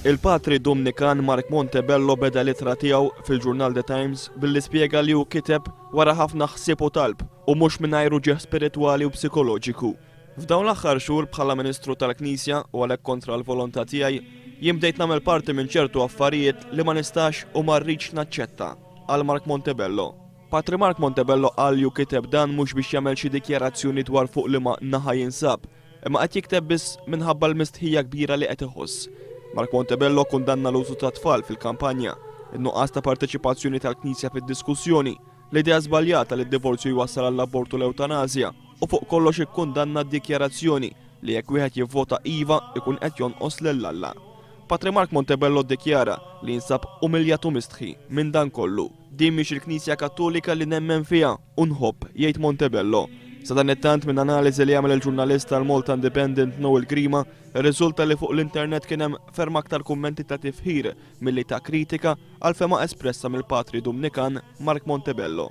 Il-Patri Dominikan Mark Montebello beda l-ittra tiegħu fil-ġurnal The Times billi spjega li hu kiteb wara ħafna ħsieb u talb u mhux mingħajr ġieħ spiritwali u psikoloġiku. F'dawn l-aħħar xhur bħala Ministru tal-Knisja u għalhekk kontra l-volontà tiegħi jien bdejt nagħmel parti minn ċertu affarijiet li ma nistax u ma rridx naċċetta għal Mark Montebello. Patri Mark Montebello qal li hu kiteb dan mhux biex jagħmel xi dikjarazzjoni dwar fuq liema naħa jinsab, imma qed jikteb biss minħabba l-mistħija kbira li qed iħoss. Mark Montebello kundanna l-użu ta' tfal fil-kampanja, in-nuqqas ta' parteċipazzjoni tal-Knisja fid-diskussjoni, l-idea żbaljata li d-divorzju jwassal għall-abortu l-eutanasja u fuq kollox ikkundanna d-dikjarazzjoni li jekk wieħed jivvota iva ikun qed jonqos lill-Alla. Patri Mark Montebello ddikjara li jinsab umiljat u mistħi minn dan kollu. Din mhix il-Knisja Kattolika li nemmen fiha u nħobb, jgħid Montebello. Sa dan it-tant minn analiżi li għamel il-ġurnalist tal-Malta Independent Noel Grima, ir-riżulta li fuq l-internet kien hemm ferm aktar kummenti ta' tifħir milli ta' kritika għal fema espressa mill-Patri Dominikan Mark Montebello.